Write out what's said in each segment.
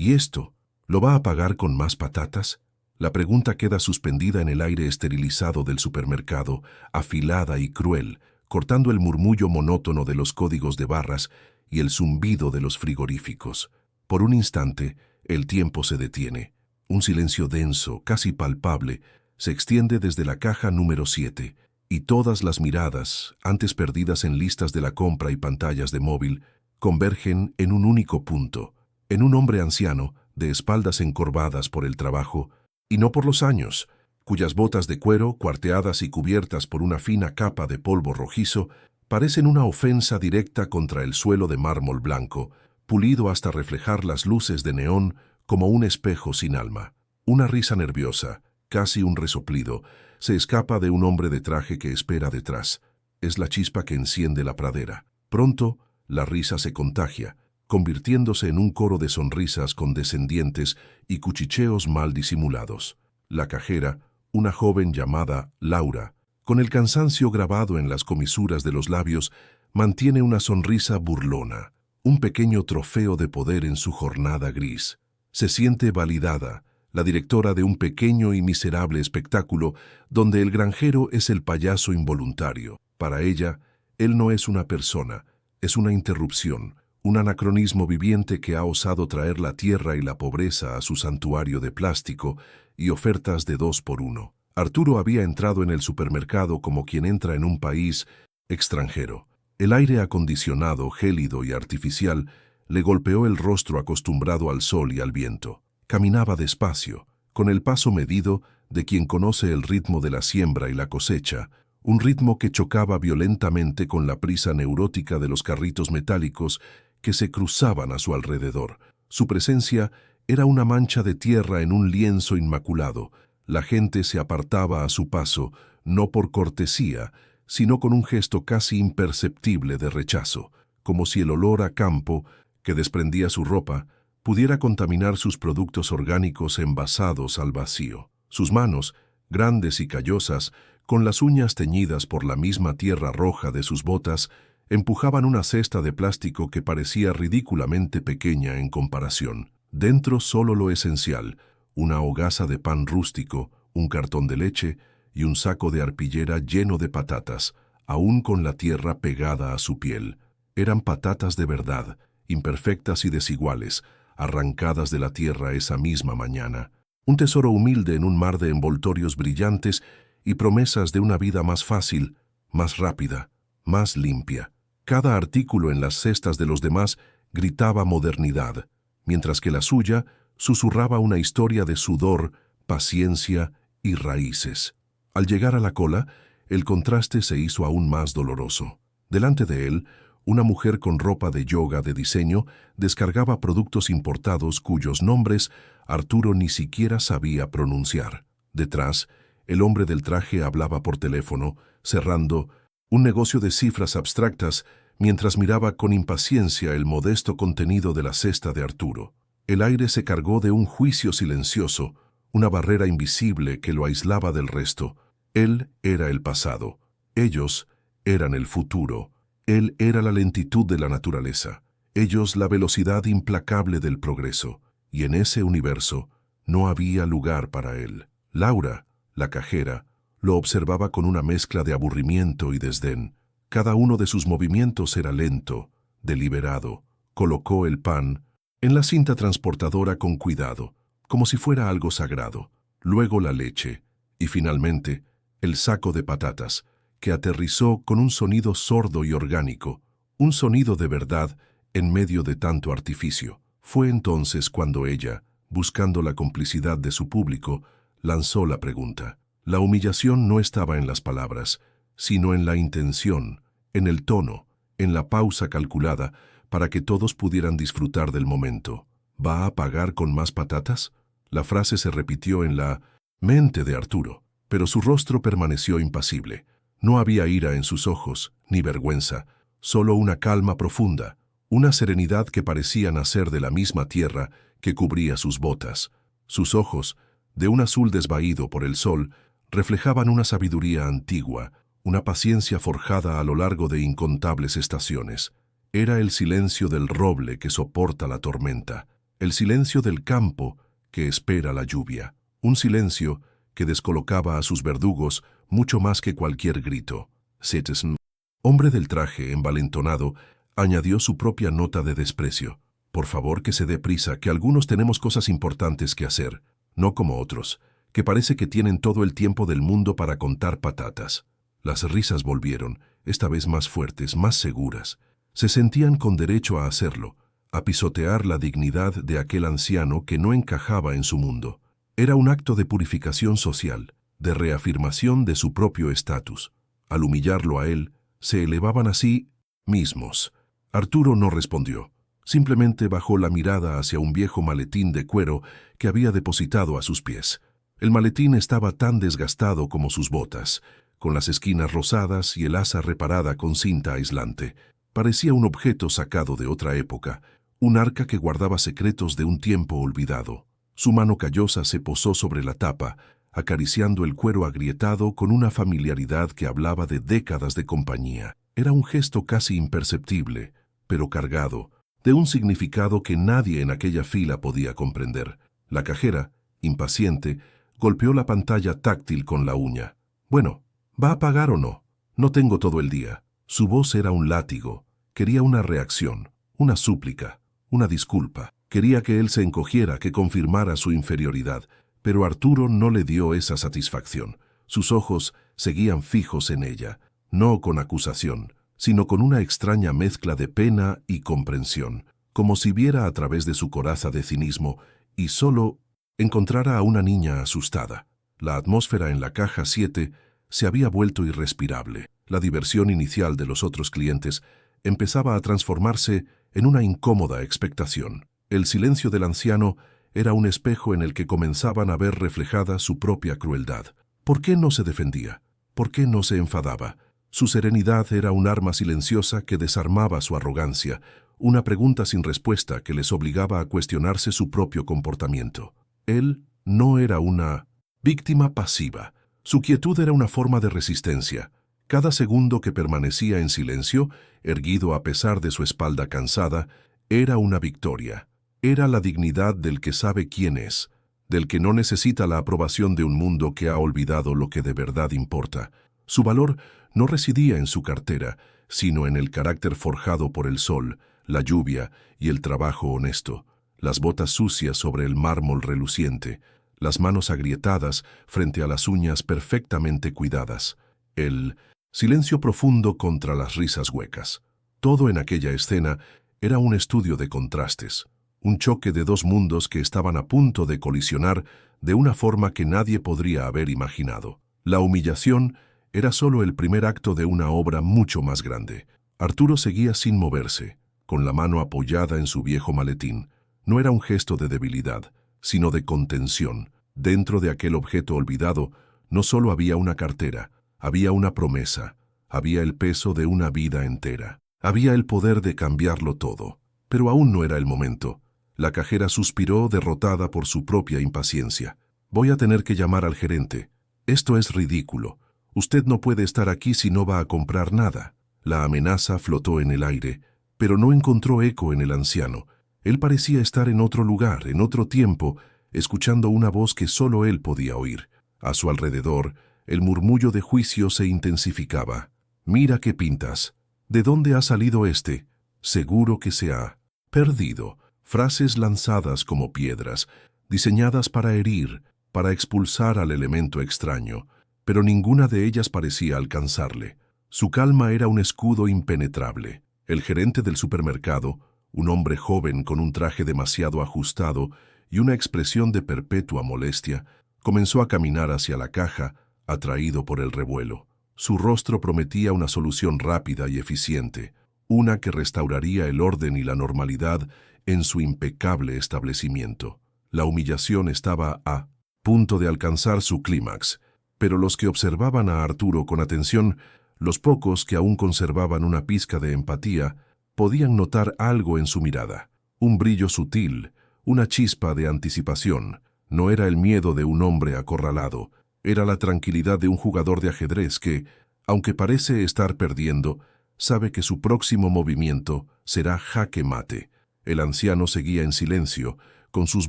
¿Y esto? ¿Lo va a pagar con más patatas? La pregunta queda suspendida en el aire esterilizado del supermercado, afilada y cruel, cortando el murmullo monótono de los códigos de barras y el zumbido de los frigoríficos. Por un instante, el tiempo se detiene. Un silencio denso, casi palpable, se extiende desde la caja número 7, y todas las miradas, antes perdidas en listas de la compra y pantallas de móvil, convergen en un único punto, en un hombre anciano, de espaldas encorvadas por el trabajo, y no por los años, cuyas botas de cuero, cuarteadas y cubiertas por una fina capa de polvo rojizo, parecen una ofensa directa contra el suelo de mármol blanco, pulido hasta reflejar las luces de neón como un espejo sin alma. Una risa nerviosa, casi un resoplido, se escapa de un hombre de traje que espera detrás. Es la chispa que enciende la pradera. Pronto, la risa se contagia, convirtiéndose en un coro de sonrisas condescendientes y cuchicheos mal disimulados. La cajera, una joven llamada Laura, con el cansancio grabado en las comisuras de los labios, mantiene una sonrisa burlona, un pequeño trofeo de poder en su jornada gris. Se siente validada, la directora de un pequeño y miserable espectáculo donde el granjero es el payaso involuntario. Para ella, él no es una persona, es una interrupción, un anacronismo viviente que ha osado traer la tierra y la pobreza a su santuario de plástico y ofertas de 2 por 1. Arturo había entrado en el supermercado como quien entra en un país extranjero. El aire acondicionado, gélido y artificial, le golpeó el rostro acostumbrado al sol y al viento. Caminaba despacio, con el paso medido de quien conoce el ritmo de la siembra y la cosecha, un ritmo que chocaba violentamente con la prisa neurótica de los carritos metálicos que se cruzaban a su alrededor. Su presencia era una mancha de tierra en un lienzo inmaculado. La gente se apartaba a su paso, no por cortesía, sino con un gesto casi imperceptible de rechazo, como si el olor a campo que desprendía su ropa pudiera contaminar sus productos orgánicos envasados al vacío. Sus manos, grandes y callosas, con las uñas teñidas por la misma tierra roja de sus botas, empujaban una cesta de plástico que parecía ridículamente pequeña en comparación. Dentro solo lo esencial, una hogaza de pan rústico, un cartón de leche y un saco de arpillera lleno de patatas, aún con la tierra pegada a su piel. Eran patatas de verdad, imperfectas y desiguales, arrancadas de la tierra esa misma mañana. Un tesoro humilde en un mar de envoltorios brillantes y promesas de una vida más fácil, más rápida, más limpia. Cada artículo en las cestas de los demás gritaba modernidad, mientras que la suya susurraba una historia de sudor, paciencia y raíces. Al llegar a la cola, el contraste se hizo aún más doloroso. Delante de él, una mujer con ropa de yoga de diseño descargaba productos importados cuyos nombres Arturo ni siquiera sabía pronunciar. Detrás, el hombre del traje hablaba por teléfono, cerrando un negocio de cifras abstractas mientras miraba con impaciencia el modesto contenido de la cesta de Arturo. El aire se cargó de un juicio silencioso, una barrera invisible que lo aislaba del resto. Él era el pasado, ellos eran el futuro. Él era la lentitud de la naturaleza, ellos la velocidad implacable del progreso, y en ese universo no había lugar para él. Laura, la cajera, lo observaba con una mezcla de aburrimiento y desdén. Cada uno de sus movimientos era lento, deliberado. Colocó el pan en la cinta transportadora con cuidado, como si fuera algo sagrado. Luego la leche, y finalmente el saco de patatas, que aterrizó con un sonido sordo y orgánico, un sonido de verdad en medio de tanto artificio. Fue entonces cuando ella, buscando la complicidad de su público, lanzó la pregunta. La humillación no estaba en las palabras, sino en la intención, en el tono, en la pausa calculada para que todos pudieran disfrutar del momento. ¿Va a pagar con más patatas? La frase se repitió en la mente de Arturo, pero su rostro permaneció impasible. No había ira en sus ojos, ni vergüenza, solo una calma profunda, una serenidad que parecía nacer de la misma tierra que cubría sus botas. Sus ojos, de un azul desvaído por el sol, reflejaban una sabiduría antigua, una paciencia forjada a lo largo de incontables estaciones. Era el silencio del roble que soporta la tormenta, el silencio del campo que espera la lluvia, un silencio que descolocaba a sus verdugos mucho más que cualquier grito. Citizen, hombre del traje envalentonado, añadió su propia nota de desprecio. Por favor, que se dé prisa, que algunos tenemos cosas importantes que hacer, no como otros, que parece que tienen todo el tiempo del mundo para contar patatas. Las risas volvieron, esta vez más fuertes, más seguras. Se sentían con derecho a hacerlo, a pisotear la dignidad de aquel anciano que no encajaba en su mundo. Era un acto de purificación social, de reafirmación de su propio estatus. Al humillarlo a él, se elevaban a sí mismos. Arturo no respondió. Simplemente bajó la mirada hacia un viejo maletín de cuero que había depositado a sus pies. El maletín estaba tan desgastado como sus botas, con las esquinas rosadas y el asa reparada con cinta aislante. Parecía un objeto sacado de otra época, un arca que guardaba secretos de un tiempo olvidado. Su mano callosa se posó sobre la tapa, acariciando el cuero agrietado con una familiaridad que hablaba de décadas de compañía. Era un gesto casi imperceptible, pero cargado, de un significado que nadie en aquella fila podía comprender. La cajera, impaciente, golpeó la pantalla táctil con la uña. «Bueno, ¿va a pagar o no? No tengo todo el día». Su voz era un látigo. Quería una reacción, una súplica, una disculpa. Quería que él se encogiera, que confirmara su inferioridad, pero Arturo no le dio esa satisfacción. Sus ojos seguían fijos en ella, no con acusación, sino con una extraña mezcla de pena y comprensión, como si viera a través de su coraza de cinismo y solo encontrara a una niña asustada. La atmósfera en la caja 7 se había vuelto irrespirable. La diversión inicial de los otros clientes empezaba a transformarse en una incómoda expectación. El silencio del anciano era un espejo en el que comenzaban a ver reflejada su propia crueldad. ¿Por qué no se defendía? ¿Por qué no se enfadaba? Su serenidad era un arma silenciosa que desarmaba su arrogancia, una pregunta sin respuesta que les obligaba a cuestionarse su propio comportamiento. Él no era una víctima pasiva. Su quietud era una forma de resistencia. Cada segundo que permanecía en silencio, erguido a pesar de su espalda cansada, era una victoria. Era la dignidad del que sabe quién es, del que no necesita la aprobación de un mundo que ha olvidado lo que de verdad importa. Su valor no residía en su cartera, sino en el carácter forjado por el sol, la lluvia y el trabajo honesto, las botas sucias sobre el mármol reluciente, las manos agrietadas frente a las uñas perfectamente cuidadas, el silencio profundo contra las risas huecas. Todo en aquella escena era un estudio de contrastes, un choque de dos mundos que estaban a punto de colisionar de una forma que nadie podría haber imaginado. La humillación era solo el primer acto de una obra mucho más grande. Arturo seguía sin moverse, con la mano apoyada en su viejo maletín. No era un gesto de debilidad, sino de contención. Dentro de aquel objeto olvidado no solo había una cartera, había una promesa, había el peso de una vida entera. Había el poder de cambiarlo todo. Pero aún no era el momento. La cajera suspiró derrotada por su propia impaciencia. «Voy a tener que llamar al gerente. Esto es ridículo. Usted no puede estar aquí si no va a comprar nada». La amenaza flotó en el aire, pero no encontró eco en el anciano. Él parecía estar en otro lugar, en otro tiempo, escuchando una voz que solo él podía oír. A su alrededor, el murmullo de juicio se intensificaba. «Mira qué pintas. ¿De dónde ha salido este? Seguro que se ha perdido». Frases lanzadas como piedras, diseñadas para herir, para expulsar al elemento extraño, pero ninguna de ellas parecía alcanzarle. Su calma era un escudo impenetrable. El gerente del supermercado, un hombre joven con un traje demasiado ajustado y una expresión de perpetua molestia, comenzó a caminar hacia la caja, atraído por el revuelo. Su rostro prometía una solución rápida y eficiente, una que restauraría el orden y la normalidad en su impecable establecimiento. La humillación estaba a punto de alcanzar su clímax, pero los que observaban a Arturo con atención, los pocos que aún conservaban una pizca de empatía, podían notar algo en su mirada, un brillo sutil, una chispa de anticipación. No era el miedo de un hombre acorralado, era la tranquilidad de un jugador de ajedrez que, aunque parece estar perdiendo, sabe que su próximo movimiento será jaque mate. El anciano seguía en silencio, con sus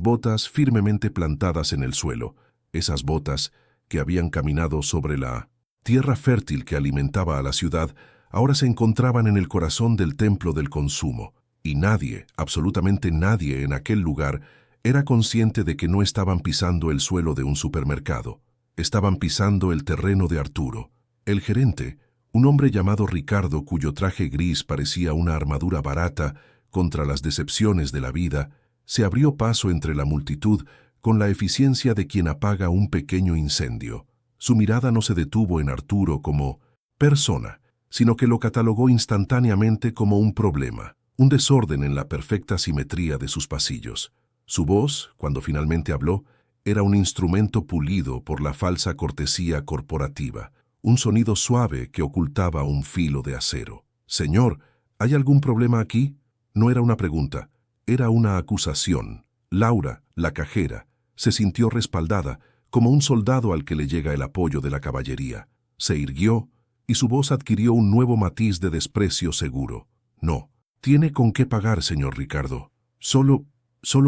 botas firmemente plantadas en el suelo, esas botas que habían caminado sobre la tierra fértil que alimentaba a la ciudad, ahora se encontraban en el corazón del templo del consumo, y nadie, absolutamente nadie en aquel lugar, era consciente de que no estaban pisando el suelo de un supermercado. Estaban pisando el terreno de Arturo. El gerente, un hombre llamado Ricardo cuyo traje gris parecía una armadura barata contra las decepciones de la vida, se abrió paso entre la multitud con la eficiencia de quien apaga un pequeño incendio. Su mirada no se detuvo en Arturo como persona, sino que lo catalogó instantáneamente como un problema, un desorden en la perfecta simetría de sus pasillos. Su voz, cuando finalmente habló, era un instrumento pulido por la falsa cortesía corporativa, un sonido suave que ocultaba un filo de acero. «Señor, ¿hay algún problema aquí?» No era una pregunta, era una acusación. Laura, la cajera, se sintió respaldada, como un soldado al que le llega el apoyo de la caballería. Se irguió, y su voz adquirió un nuevo matiz de desprecio seguro. «No, tiene con qué pagar, señor Ricardo. Solo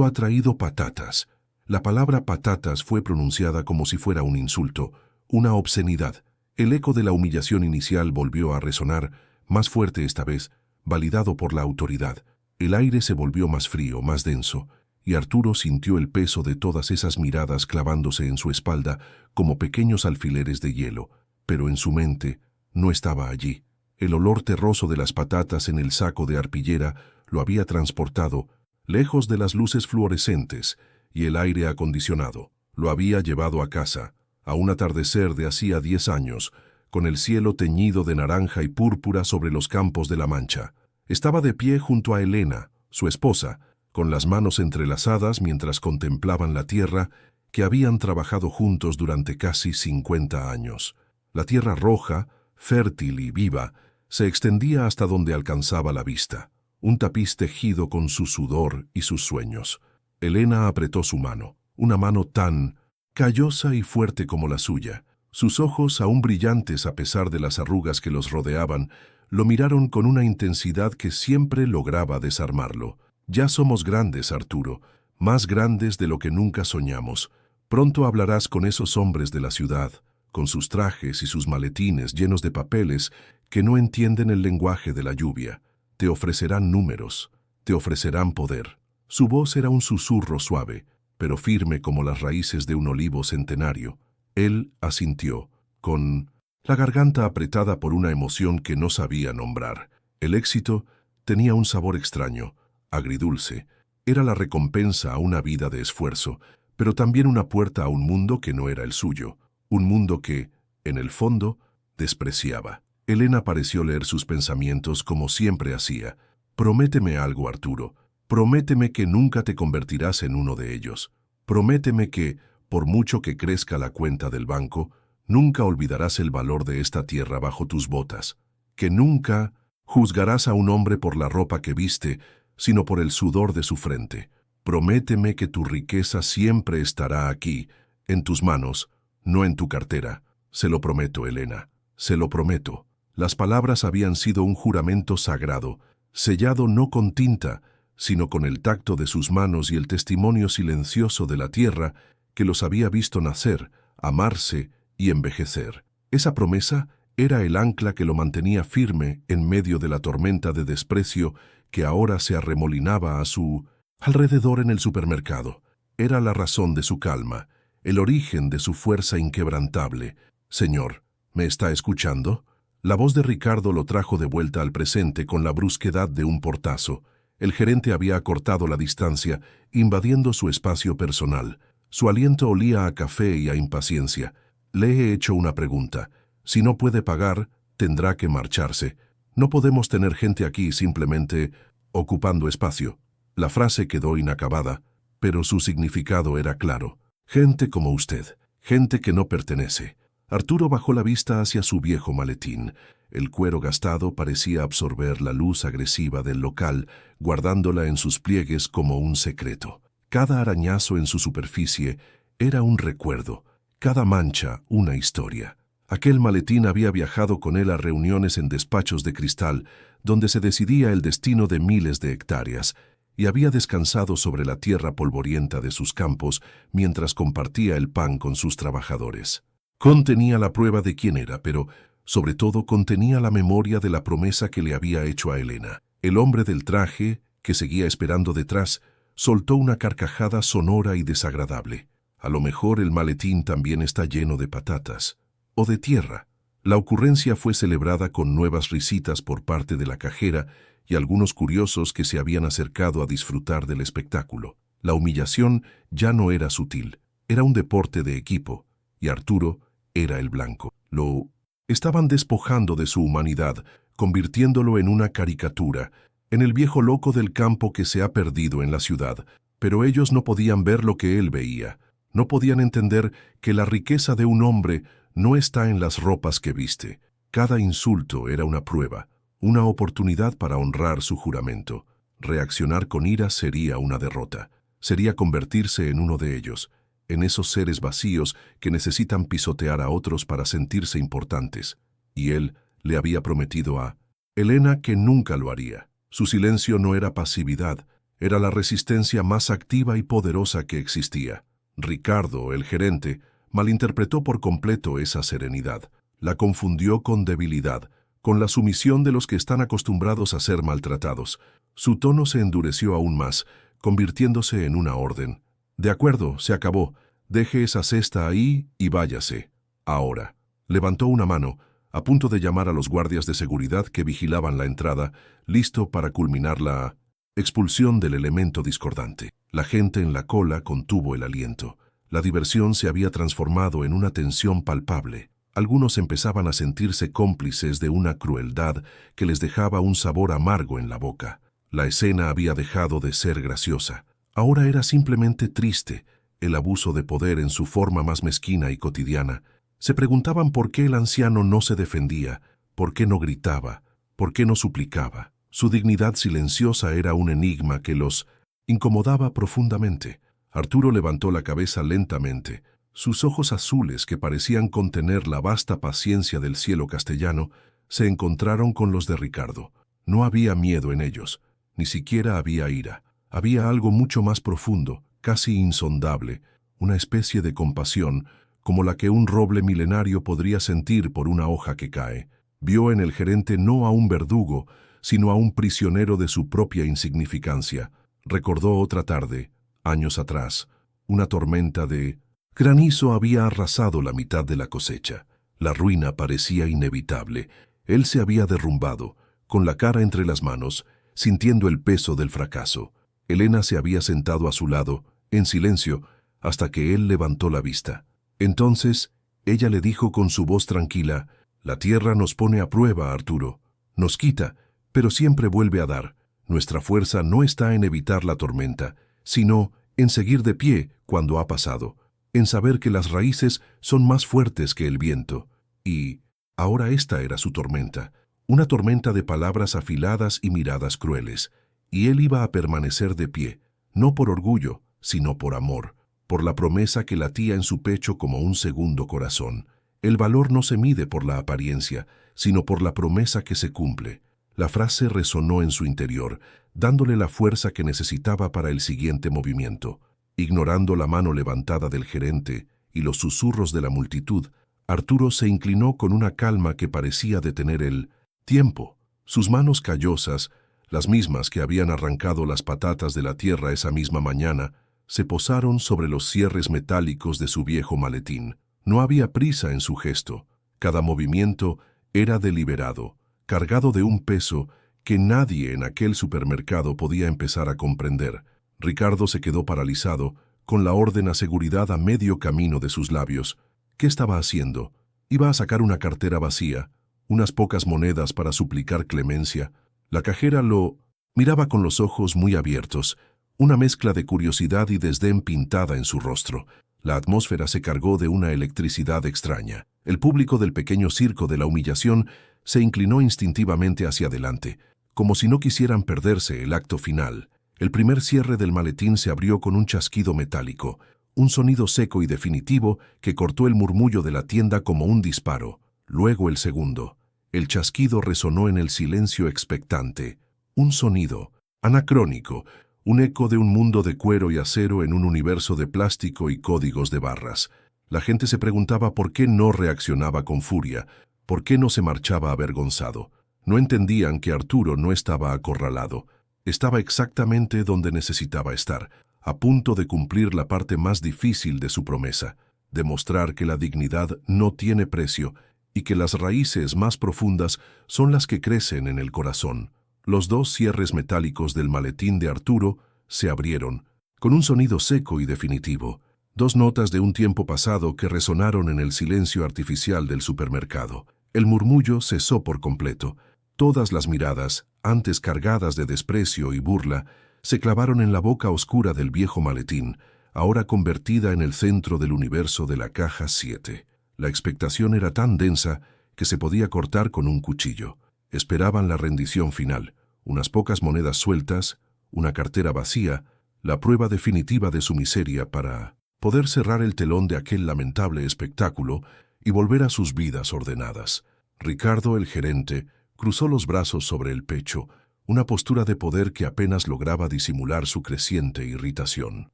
ha traído patatas». La palabra patatas fue pronunciada como si fuera un insulto, una obscenidad. El eco de la humillación inicial volvió a resonar, más fuerte esta vez, validado por la autoridad. El aire se volvió más frío, más denso, y Arturo sintió el peso de todas esas miradas clavándose en su espalda como pequeños alfileres de hielo, pero en su mente no estaba allí. El olor terroso de las patatas en el saco de arpillera lo había transportado, lejos de las luces fluorescentes y el aire acondicionado. Lo había llevado a casa, a un atardecer de hacía 10 años, con el cielo teñido de naranja y púrpura sobre los campos de la Mancha. Estaba de pie junto a Elena, su esposa, con las manos entrelazadas mientras contemplaban la tierra que habían trabajado juntos durante casi 50 años. La tierra roja, fértil y viva, se extendía hasta donde alcanzaba la vista, un tapiz tejido con su sudor y sus sueños. Elena apretó su mano, una mano tan callosa y fuerte como la suya. Sus ojos, aún brillantes a pesar de las arrugas que los rodeaban, lo miraron con una intensidad que siempre lograba desarmarlo. «Ya somos grandes, Arturo, más grandes de lo que nunca soñamos. Pronto hablarás con esos hombres de la ciudad, con sus trajes y sus maletines llenos de papeles que no entienden el lenguaje de la lluvia. Te ofrecerán números, te ofrecerán poder». Su voz era un susurro suave, pero firme como las raíces de un olivo centenario. Él asintió, con la garganta apretada por una emoción que no sabía nombrar. El éxito tenía un sabor extraño, agridulce. Era la recompensa a una vida de esfuerzo, pero también una puerta a un mundo que no era el suyo, un mundo que, en el fondo, despreciaba. Elena pareció leer sus pensamientos como siempre hacía. «Prométeme algo, Arturo. Prométeme que nunca te convertirás en uno de ellos. Prométeme que, por mucho que crezca la cuenta del banco, nunca olvidarás el valor de esta tierra bajo tus botas. Que nunca juzgarás a un hombre por la ropa que viste, sino por el sudor de su frente. Prométeme que tu riqueza siempre estará aquí, en tus manos, no en tu cartera. Se lo prometo, Elena. Se lo prometo». Las palabras habían sido un juramento sagrado, sellado no con tinta, sino con el tacto de sus manos y el testimonio silencioso de la tierra que los había visto nacer, amarse y envejecer. Esa promesa era el ancla que lo mantenía firme en medio de la tormenta de desprecio que ahora se arremolinaba a su alrededor en el supermercado. Era la razón de su calma, el origen de su fuerza inquebrantable. «Señor, ¿me está escuchando?» La voz de Ricardo lo trajo de vuelta al presente con la brusquedad de un portazo. El gerente había acortado la distancia, invadiendo su espacio personal. Su aliento olía a café y a impaciencia. «Le he hecho una pregunta. Si no puede pagar, tendrá que marcharse. No podemos tener gente aquí simplemente ocupando espacio». La frase quedó inacabada, pero su significado era claro. «Gente como usted, gente que no pertenece». Arturo bajó la vista hacia su viejo maletín. El cuero gastado parecía absorber la luz agresiva del local, guardándola en sus pliegues como un secreto. Cada arañazo en su superficie era un recuerdo, cada mancha una historia. Aquel maletín había viajado con él a reuniones en despachos de cristal, donde se decidía el destino de miles de hectáreas. y había descansado sobre la tierra polvorienta de sus campos mientras compartía el pan con sus trabajadores. Contenía la prueba de quién era, pero, sobre todo, contenía la memoria de la promesa que le había hecho a Helena. El hombre del traje, que seguía esperando detrás, soltó una carcajada sonora y desagradable. A lo mejor el maletín también está lleno de patatas. O de tierra. La ocurrencia fue celebrada con nuevas risitas por parte de la cajera y algunos curiosos que se habían acercado a disfrutar del espectáculo. La humillación ya no era sutil, era un deporte de equipo, y Arturo era el blanco. Lo estaban despojando de su humanidad, convirtiéndolo en una caricatura, en el viejo loco del campo que se ha perdido en la ciudad, pero ellos no podían ver lo que él veía. No podían entender que la riqueza de un hombre no está en las ropas que viste. Cada insulto era una prueba, una oportunidad para honrar su juramento. Reaccionar con ira sería una derrota. Sería convertirse en uno de ellos, en esos seres vacíos que necesitan pisotear a otros para sentirse importantes. Y él le había prometido a Helena que nunca lo haría. Su silencio no era pasividad, era la resistencia más activa y poderosa que existía. Ricardo, el gerente, malinterpretó por completo esa serenidad. La confundió con debilidad, con la sumisión de los que están acostumbrados a ser maltratados. Su tono se endureció aún más, convirtiéndose en una orden. De acuerdo, se acabó. Deje esa cesta ahí y váyase. Ahora. Levantó una mano, a punto de llamar a los guardias de seguridad que vigilaban la entrada, listo para culminar la expulsión del elemento discordante. La gente en la cola contuvo el aliento. La diversión se había transformado en una tensión palpable. Algunos empezaban a sentirse cómplices de una crueldad que les dejaba un sabor amargo en la boca. La escena había dejado de ser graciosa. Ahora era simplemente triste, el abuso de poder en su forma más mezquina y cotidiana. Se preguntaban por qué el anciano no se defendía, por qué no gritaba, por qué no suplicaba. Su dignidad silenciosa era un enigma que los incomodaba profundamente. Arturo levantó la cabeza lentamente. Sus ojos azules, que parecían contener la vasta paciencia del cielo castellano, se encontraron con los de Ricardo. No había miedo en ellos, ni siquiera había ira. Había algo mucho más profundo, casi insondable, una especie de compasión, como la que un roble milenario podría sentir por una hoja que cae. Vio en el gerente no a un verdugo, sino a un prisionero de su propia insignificancia. Recordó otra tarde, años atrás, una tormenta de granizo había arrasado la mitad de la cosecha. La ruina parecía inevitable. Él se había derrumbado, con la cara entre las manos, sintiendo el peso del fracaso. Helena se había sentado a su lado, en silencio, hasta que él levantó la vista. Entonces, ella le dijo con su voz tranquila: «La tierra nos pone a prueba, Arturo. Nos quita, pero siempre vuelve a dar. Nuestra fuerza no está en evitar la tormenta, sino en seguir de pie cuando ha pasado, en saber que las raíces son más fuertes que el viento». Y ahora esta era su tormenta, una tormenta de palabras afiladas y miradas crueles. Y él iba a permanecer de pie, no por orgullo, sino por amor, por la promesa que latía en su pecho como un segundo corazón. El valor no se mide por la apariencia, sino por la promesa que se cumple. La frase resonó en su interior, dándole la fuerza que necesitaba para el siguiente movimiento. Ignorando la mano levantada del gerente y los susurros de la multitud, Arturo se inclinó con una calma que parecía detener el tiempo. Sus manos callosas, las mismas que habían arrancado las patatas de la tierra esa misma mañana, se posaron sobre los cierres metálicos de su viejo maletín. No había prisa en su gesto. Cada movimiento era deliberado, cargado de un peso que nadie en aquel supermercado podía empezar a comprender. Ricardo se quedó paralizado, con la orden a seguridad a medio camino de sus labios. ¿Qué estaba haciendo? Iba a sacar una cartera vacía, unas pocas monedas para suplicar clemencia. La cajera lo miraba con los ojos muy abiertos, una mezcla de curiosidad y desdén pintada en su rostro. La atmósfera se cargó de una electricidad extraña. El público del pequeño circo de la humillación se inclinó instintivamente hacia adelante, como si no quisieran perderse el acto final. El primer cierre del maletín se abrió con un chasquido metálico, un sonido seco y definitivo que cortó el murmullo de la tienda como un disparo. Luego el segundo. El chasquido resonó en el silencio expectante. Un sonido anacrónico, un eco de un mundo de cuero y acero en un universo de plástico y códigos de barras. La gente se preguntaba por qué no reaccionaba con furia, por qué no se marchaba avergonzado. No entendían que Arturo no estaba acorralado. Estaba exactamente donde necesitaba estar, a punto de cumplir la parte más difícil de su promesa, demostrar que la dignidad no tiene precio y que las raíces más profundas son las que crecen en el corazón. Los dos cierres metálicos del maletín de Arturo se abrieron, con un sonido seco y definitivo, dos notas de un tiempo pasado que resonaron en el silencio artificial del supermercado. El murmullo cesó por completo. Todas las miradas, antes cargadas de desprecio y burla, se clavaron en la boca oscura del viejo maletín, ahora convertida en el centro del universo de la caja 7. La expectación era tan densa que se podía cortar con un cuchillo. Esperaban la rendición final, unas pocas monedas sueltas, una cartera vacía, la prueba definitiva de su miseria para poder cerrar el telón de aquel lamentable espectáculo y volver a sus vidas ordenadas. Ricardo, el gerente, cruzó los brazos sobre el pecho, una postura de poder que apenas lograba disimular su creciente irritación.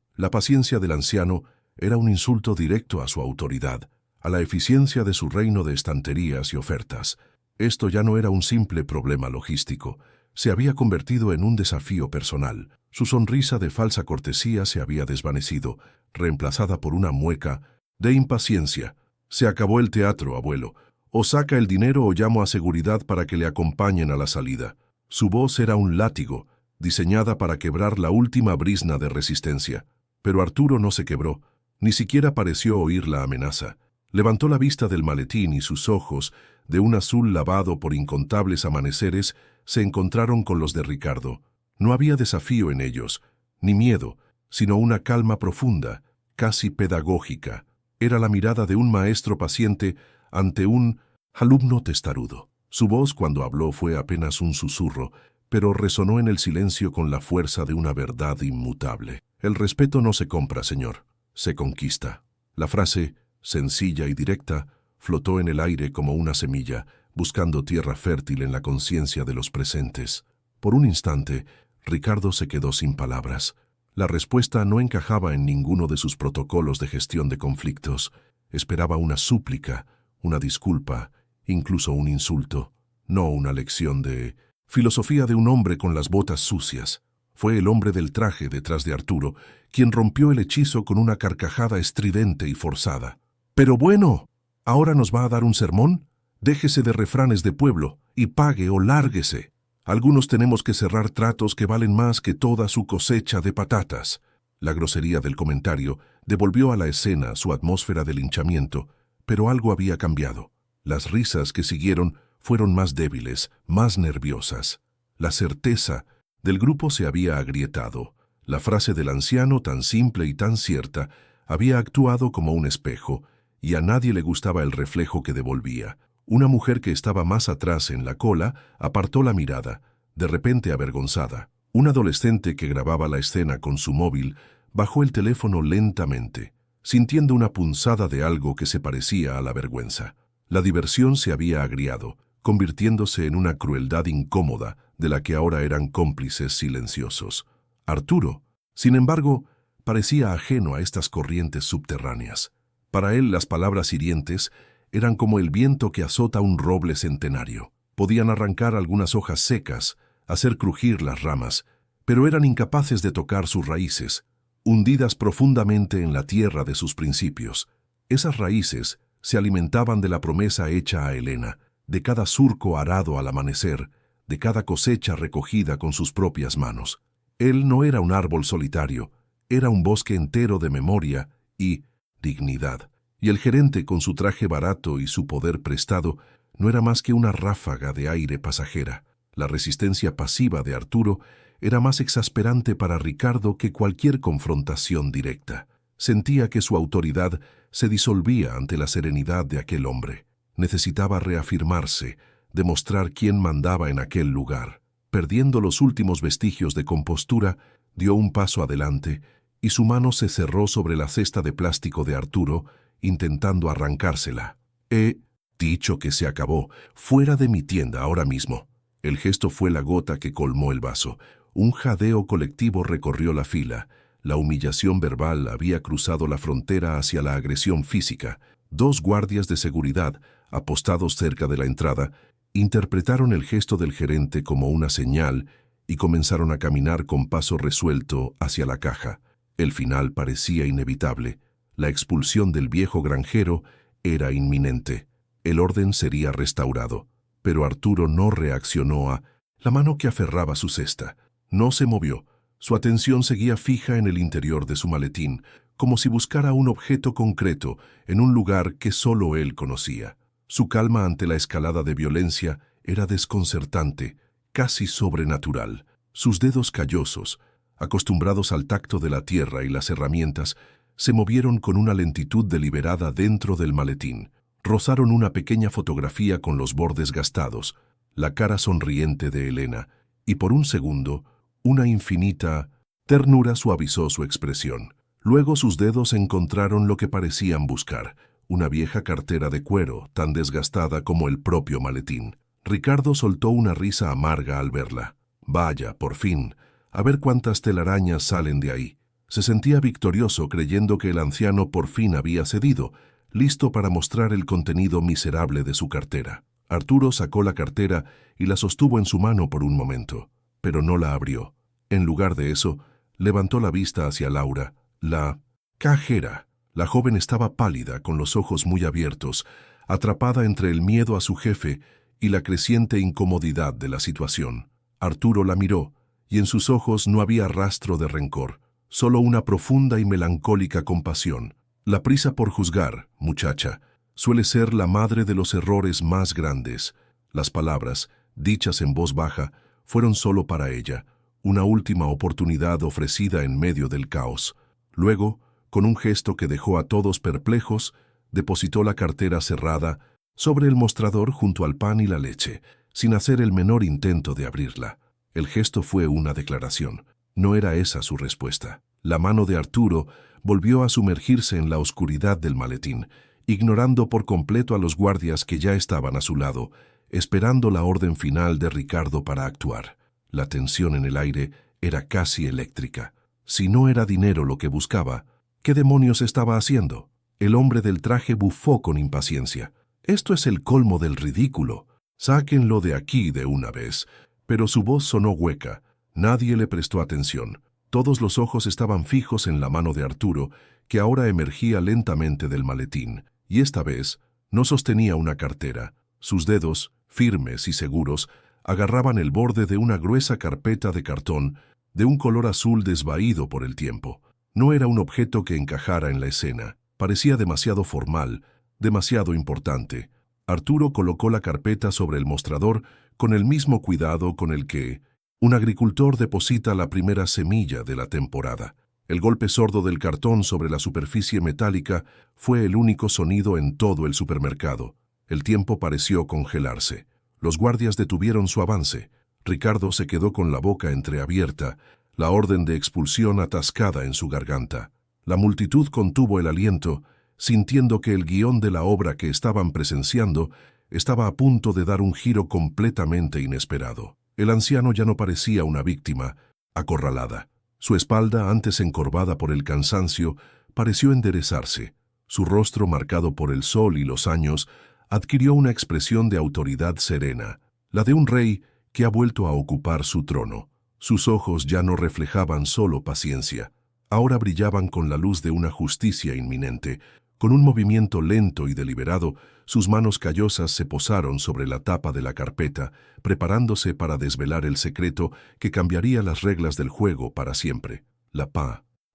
La paciencia del anciano era un insulto directo a su autoridad, a la eficiencia de su reino de estanterías y ofertas. Esto ya no era un simple problema logístico, se había convertido en un desafío personal. Su sonrisa de falsa cortesía se había desvanecido, reemplazada por una mueca de impaciencia. «Se acabó el teatro, abuelo. O saca el dinero o llamo a seguridad para que le acompañen a la salida». Su voz era un látigo, diseñada para quebrar la última brizna de resistencia. Pero Arturo no se quebró, ni siquiera pareció oír la amenaza. Levantó la vista del maletín y sus ojos, de un azul lavado por incontables amaneceres, se encontraron con los de Ricardo. No había desafío en ellos, ni miedo, sino una calma profunda, casi pedagógica. Era la mirada de un maestro paciente ante un alumno testarudo. Su voz cuando habló fue apenas un susurro, pero resonó en el silencio con la fuerza de una verdad inmutable. «El respeto no se compra, señor, se conquista». La frase, sencilla y directa, flotó en el aire como una semilla, buscando tierra fértil en la conciencia de los presentes. Por un instante, Ricardo se quedó sin palabras. La respuesta no encajaba en ninguno de sus protocolos de gestión de conflictos. Esperaba una súplica, una disculpa, incluso un insulto, no una lección de filosofía de un hombre con las botas sucias. Fue el hombre del traje detrás de Arturo, quien rompió el hechizo con una carcajada estridente y forzada. «Pero bueno, ¿ahora nos va a dar un sermón? Déjese de refranes de pueblo y pague o lárguese. Algunos tenemos que cerrar tratos que valen más que toda su cosecha de patatas». La grosería del comentario devolvió a la escena su atmósfera de linchamiento, pero algo había cambiado. Las risas que siguieron fueron más débiles, más nerviosas. La certeza del grupo se había agrietado. La frase del anciano, tan simple y tan cierta, había actuado como un espejo, y a nadie le gustaba el reflejo que devolvía. Una mujer que estaba más atrás en la cola apartó la mirada, de repente avergonzada. Un adolescente que grababa la escena con su móvil bajó el teléfono lentamente, sintiendo una punzada de algo que se parecía a la vergüenza. La diversión se había agriado, convirtiéndose en una crueldad incómoda de la que ahora eran cómplices silenciosos. Arturo, sin embargo, parecía ajeno a estas corrientes subterráneas. Para él las palabras hirientes eran como el viento que azota un roble centenario. Podían arrancar algunas hojas secas, hacer crujir las ramas, pero eran incapaces de tocar sus raíces, hundidas profundamente en la tierra de sus principios. Esas raíces se alimentaban de la promesa hecha a Helena, de cada surco arado al amanecer, de cada cosecha recogida con sus propias manos. Él no era un árbol solitario, era un bosque entero de memoria y dignidad. Y el gerente, con su traje barato y su poder prestado, no era más que una ráfaga de aire pasajera. La resistencia pasiva de Arturo era más exasperante para Ricardo que cualquier confrontación directa. Sentía que su autoridad se disolvía ante la serenidad de aquel hombre. Necesitaba reafirmarse, demostrar quién mandaba en aquel lugar. Perdiendo los últimos vestigios de compostura, dio un paso adelante y su mano se cerró sobre la cesta de plástico de Arturo, intentando arrancársela. «He dicho que se acabó. Fuera de mi tienda ahora mismo». El gesto fue la gota que colmó el vaso. Un jadeo colectivo recorrió la fila. La humillación verbal había cruzado la frontera hacia la agresión física. Dos guardias de seguridad, apostados cerca de la entrada, interpretaron el gesto del gerente como una señal y comenzaron a caminar con paso resuelto hacia la caja. El final parecía inevitable. La expulsión del viejo granjero era inminente. El orden sería restaurado. Pero Arturo no reaccionó a la mano que aferraba su cesta. No se movió. Su atención seguía fija en el interior de su maletín, como si buscara un objeto concreto en un lugar que solo él conocía. Su calma ante la escalada de violencia era desconcertante, casi sobrenatural. Sus dedos callosos, acostumbrados al tacto de la tierra y las herramientas, se movieron con una lentitud deliberada dentro del maletín. Rozaron una pequeña fotografía con los bordes gastados, la cara sonriente de Elena, y por un segundo, una infinita ternura suavizó su expresión. Luego sus dedos encontraron lo que parecían buscar, una vieja cartera de cuero, tan desgastada como el propio maletín. Ricardo soltó una risa amarga al verla. Vaya, por fin, a ver cuántas telarañas salen de ahí. Se sentía victorioso creyendo que el anciano por fin había cedido, listo para mostrar el contenido miserable de su cartera. Arturo sacó la cartera y la sostuvo en su mano por un momento, pero no la abrió. En lugar de eso, levantó la vista hacia Laura, la cajera. La joven estaba pálida, con los ojos muy abiertos, atrapada entre el miedo a su jefe y la creciente incomodidad de la situación. Arturo la miró, y en sus ojos no había rastro de rencor, solo una profunda y melancólica compasión. La prisa por juzgar, muchacha, suele ser la madre de los errores más grandes. Las palabras, dichas en voz baja, fueron solo para ella, una última oportunidad ofrecida en medio del caos. Luego, con un gesto que dejó a todos perplejos, depositó la cartera cerrada sobre el mostrador junto al pan y la leche, sin hacer el menor intento de abrirla. El gesto fue una declaración. No era esa su respuesta. La mano de Arturo volvió a sumergirse en la oscuridad del maletín, ignorando por completo a los guardias que ya estaban a su lado, esperando la orden final de Ricardo para actuar. La tensión en el aire era casi eléctrica. Si no era dinero lo que buscaba, ¿qué demonios estaba haciendo? El hombre del traje bufó con impaciencia. Esto es el colmo del ridículo. Sáquenlo de aquí de una vez. Pero su voz sonó hueca. Nadie le prestó atención. Todos los ojos estaban fijos en la mano de Arturo, que ahora emergía lentamente del maletín, y esta vez no sostenía una cartera. Sus dedos, firmes y seguros, agarraban el borde de una gruesa carpeta de cartón de un color azul desvaído por el tiempo. No era un objeto que encajara en la escena. Parecía demasiado formal, demasiado importante. Arturo colocó la carpeta sobre el mostrador con el mismo cuidado con el que un agricultor deposita la primera semilla de la temporada. El golpe sordo del cartón sobre la superficie metálica fue el único sonido en todo el supermercado. El tiempo pareció congelarse. Los guardias detuvieron su avance. Ricardo se quedó con la boca entreabierta, la orden de expulsión atascada en su garganta. La multitud contuvo el aliento, sintiendo que el guión de la obra que estaban presenciando estaba a punto de dar un giro completamente inesperado. El anciano ya no parecía una víctima, acorralada. Su espalda, antes encorvada por el cansancio, pareció enderezarse. Su rostro, marcado por el sol y los años, adquirió una expresión de autoridad serena, la de un rey que ha vuelto a ocupar su trono. Sus ojos ya no reflejaban solo paciencia, ahora brillaban con la luz de una justicia inminente. Con un movimiento lento y deliberado, sus manos callosas se posaron sobre la tapa de la carpeta, preparándose para desvelar el secreto que cambiaría las reglas del juego para siempre. La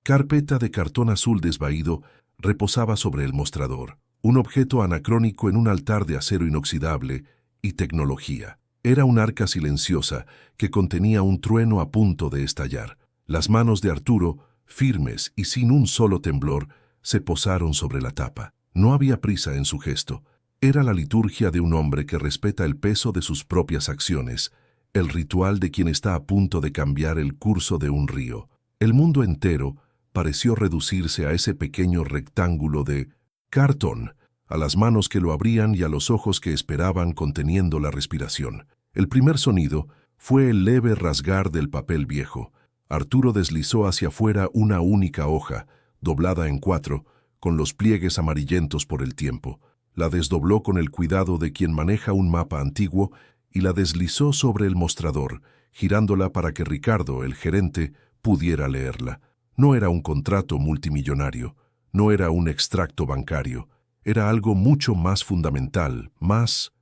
carpeta de cartón azul desvaído reposaba sobre el mostrador, un objeto anacrónico en un altar de acero inoxidable y tecnología. Era un arca silenciosa que contenía un trueno a punto de estallar. Las manos de Arturo, firmes y sin un solo temblor, se posaron sobre la tapa. No había prisa en su gesto. Era la liturgia de un hombre que respeta el peso de sus propias acciones, el ritual de quien está a punto de cambiar el curso de un río. El mundo entero pareció reducirse a ese pequeño rectángulo de cartón, a las manos que lo abrían y a los ojos que esperaban conteniendo la respiración. El primer sonido Fue el leve rasgar del papel viejo. Arturo deslizó hacia afuera una única hoja, doblada en 4, con los pliegues amarillentos por el tiempo. La desdobló con el cuidado de quien maneja un mapa antiguo y la deslizó sobre el mostrador, girándola para que Ricardo, el gerente, pudiera leerla. No era un contrato multimillonario, no era un extracto bancario, era algo mucho más fundamental, más